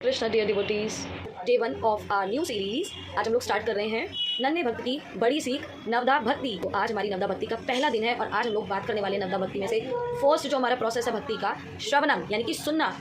Krishna dear devotees, day 1 of our new series. आज हम लोग स्टार्ट कर रहे हैं नन्हे भक्त की बड़ी सीख नवदा भक्ति। तो आज हमारी नवदा भक्ति का पहला दिन है और आज हम लोग बात करने वाले नवदा भक्ति में से फर्स्ट जो हमारा प्रोसेस है भक्ति का, श्रवणम यानी कि सुनना।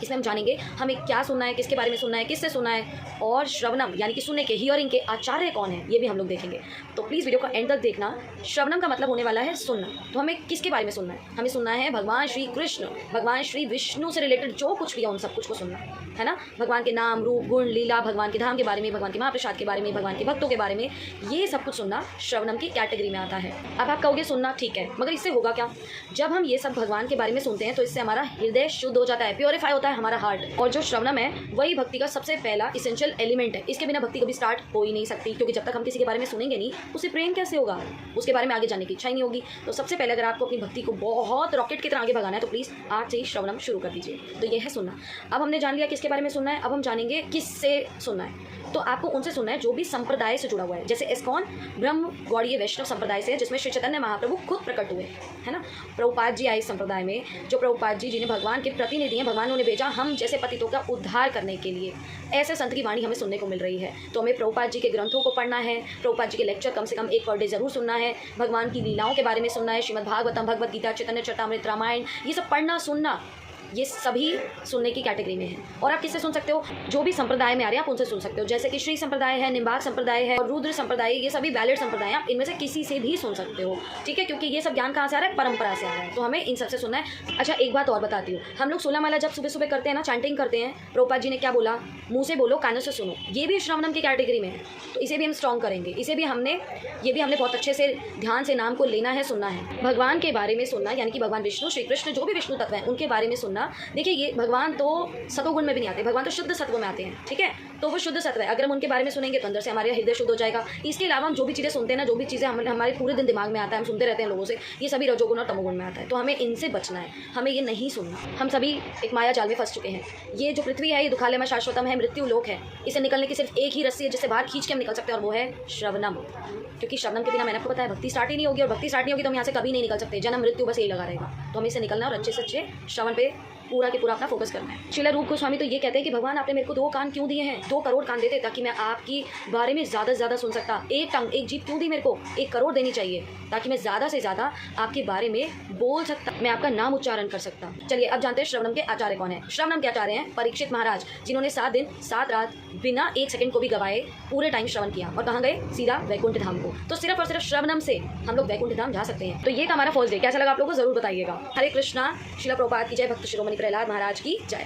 इसमें हम जानेंगे हमें क्या सुनना है, किसके बारे में सुनना है, किससे सुनना है, और श्रवणम यानी कि सुनने के, हियरिंग के आचार्य कौन है, ये भी हम लोग देखेंगे। तो प्लीज़ वीडियो का एंड तक देखना। श्रवणम का मतलब होने वाला है सुनना। तो हमें किसके बारे में सुनना है? हमें सुनना है भगवान श्री कृष्ण, भगवान श्री विष्णु से रिलेटेड जो कुछ भी है उन सब कुछ को सुनना है ना। भगवान के नाम, रूप, गुण, लीला, भगवान के धाम के बारे में, भगवान के महाप्रसाद के बारे में, भगवान के भक्तों के बारे में, ये सब कुछ सुनना श्रवणम की कैटेगरी में आता है। अब आप कहोगे सुनना ठीक है, मगर इससे होगा क्या? जब हम ये सब भगवान के बारे में सुनते हैं तो इससे हमारा हृदय शुद्ध हो जाता है, प्योरीफाई होता है हमारा हार्ट। और जो श्रवणम है वही भक्ति का सबसे पहला इसेंशियल एलिमेंट है। इसके बिना भक्ति कभी स्टार्ट हो ही नहीं सकती, क्योंकि जब तक हम किसी के बारे में सुनेंगे नहीं उसे प्रेम कैसे होगा, उसके बारे में आगे जाने की इच्छा ही नहीं होगी। तो सबसे पहले अगर आपको अपनी भक्ति को बहुत रॉकेट की तरह आगे भगाना है तो प्लीज़ आज से ही श्रवणम शुरू कर दीजिए। तो ये है सुनना। अब हमने जान लिया किसके बारे में सुनना है, अब हम जानेंगे किससे सुनना है। तो आपको उनसे सुनना है जो भी संप्रदाय से जुड़ा हुआ है, जैसे इस्कॉन ब्रह्म गौड़ीय वैष्णव संप्रदाय से, जिसमें श्री चैतन्य महाप्रभु खुद प्रकट हुए, है ना। प्रभुपाद जी आए इस संप्रदाय में, जो प्रभुपाद जी जिन्हें भगवान के प्रतिनिधि हैं, भगवान उन्हें भेजा हम जैसे पतितों का उद्धार करने के लिए। ऐसे संत की वाणी हमें सुनने को मिल रही है। तो हमें प्रभुपाद जी के ग्रंथों को पढ़ना है, प्रभुपाद जी के लेक्चर कम से कम 1 पर डे जरूर सुनना है, भगवान की लीलाओं के बारे में सुनना है, श्रीमद् भागवतम, भगवद गीता, चैतन्य चरितामृत, रामायण, ये सब पढ़ना सुनना, ये सभी सुनने की कैटेगरी में है। और आप किससे सुन सकते हो? जो भी संप्रदाय में आ रहे हैं आप उनसे सुन सकते हो, जैसे कि श्री संप्रदाय है, निम्बार्क संप्रदाय है और रुद्र संप्रदाय, ये सभी वैलिड संप्रदाय हैं। आप इनमें से किसी से भी सुन सकते हो, ठीक है, क्योंकि ये सब ज्ञान कहाँ से आ रहा है? परंपरा से आ रहा है। तो हमें इन सबसे सुनना है। अच्छा, एक बात और बताती हूँ, हम लोग 16 माला जब सुबह सुबह करते हैं ना, चैंटिंग करते हैं, प्रभुपाद जी ने क्या बोला? मुँह से बोलो, कानों से सुनो। ये भी श्रवणम की कैटेगरी में है। तो इसे भी हम स्ट्रॉन्ग करेंगे। ये भी हमने बहुत अच्छे से ध्यान से नाम को लेना है, सुनना है। भगवान के बारे में सुनना, यानी कि भगवान विष्णु, श्री कृष्ण, जो भी विष्णु तत्व हैं उनके बारे में सुनना। देखिए, ये भगवान तो सतोगुण में भी नहीं आते, भगवान तो शुद्ध सत्व में आते हैं, ठीक है। तो वो शुद्ध सत्व है। अगर हम उनके बारे में सुनेंगे तो अंदर से हमारे हृदय शुद्ध हो जाएगा। इसके अलावा हम जो भी चीज़ें सुनते हैं ना, जो भी चीज़ें हमारे पूरे दिन दिमाग में आता है, हम सुनते रहते हैं लोगों से, ये सभी रजोगुण और तमोगुण में आता है। तो हमें इनसे बचना है, हमें ये नहीं सुनना। हम सभी एक माया जाल में फंस चुके हैं। ये जो पृथ्वी है ये दुखालय में शाश्वतम है, मृत्यु लोक है। इसे निकलने की सिर्फ एक ही रस्सी है जिससे बाहर खींच के हम निकल सकते हैं, और वो है श्रवणम। क्योंकि श्रवणम के बिना मैंने आपको बताया भक्ति स्टार्ट ही नहीं होगी, और भक्ति स्टार्ट नहीं होगी तो हम यहाँ से कभी नहीं निकल सकते। जन्म मृत्यु बस यही लगा रहेगा। तो हमें इसे निकलना और अच्छे से अच्छे श्रवण पे पूरा के पूरा अपना फोकस करना है। श्रील रूप गोस्वामी तो ये कहते हैं कि भगवान आपने मेरे को 2 कान क्यों दिए हैं? 2 करोड़ कान देते ताकि मैं आपकी बारे में ज़्यादा से ज़्यादा सुन सकता। 1 टंग, 1 जीभ क्यों दी मेरे को? 1 करोड़ देनी चाहिए ताकि मैं ज़्यादा से ज़्यादा आपके बारे में बोल सकता, मैं आपका नाम उच्चारण कर सकता। चलिए अब जानते हैं श्रवणम के आचार्य कौन है। श्रवणम के आचार्य हैं परीक्षित महाराज, जिन्होंने 7 दिन 7 रात बिना 1 सेकंड को भी गवाए पूरे टाइम श्रवण किया। और कहाँ गए? सीधा वैकुंठ धाम को। तो सिर्फ और सिर्फ श्रवणम से हम लोग वैकुंठ धाम जा सकते हैं। तो ये था हमारा फर्स्ट डे। कैसा लगा आप लोगों को जरूर बताइएगा। हरे कृष्णा। श्रील प्रभुपाद की जय, भक्त शिरोमणि प्रहलाद महाराज की जय।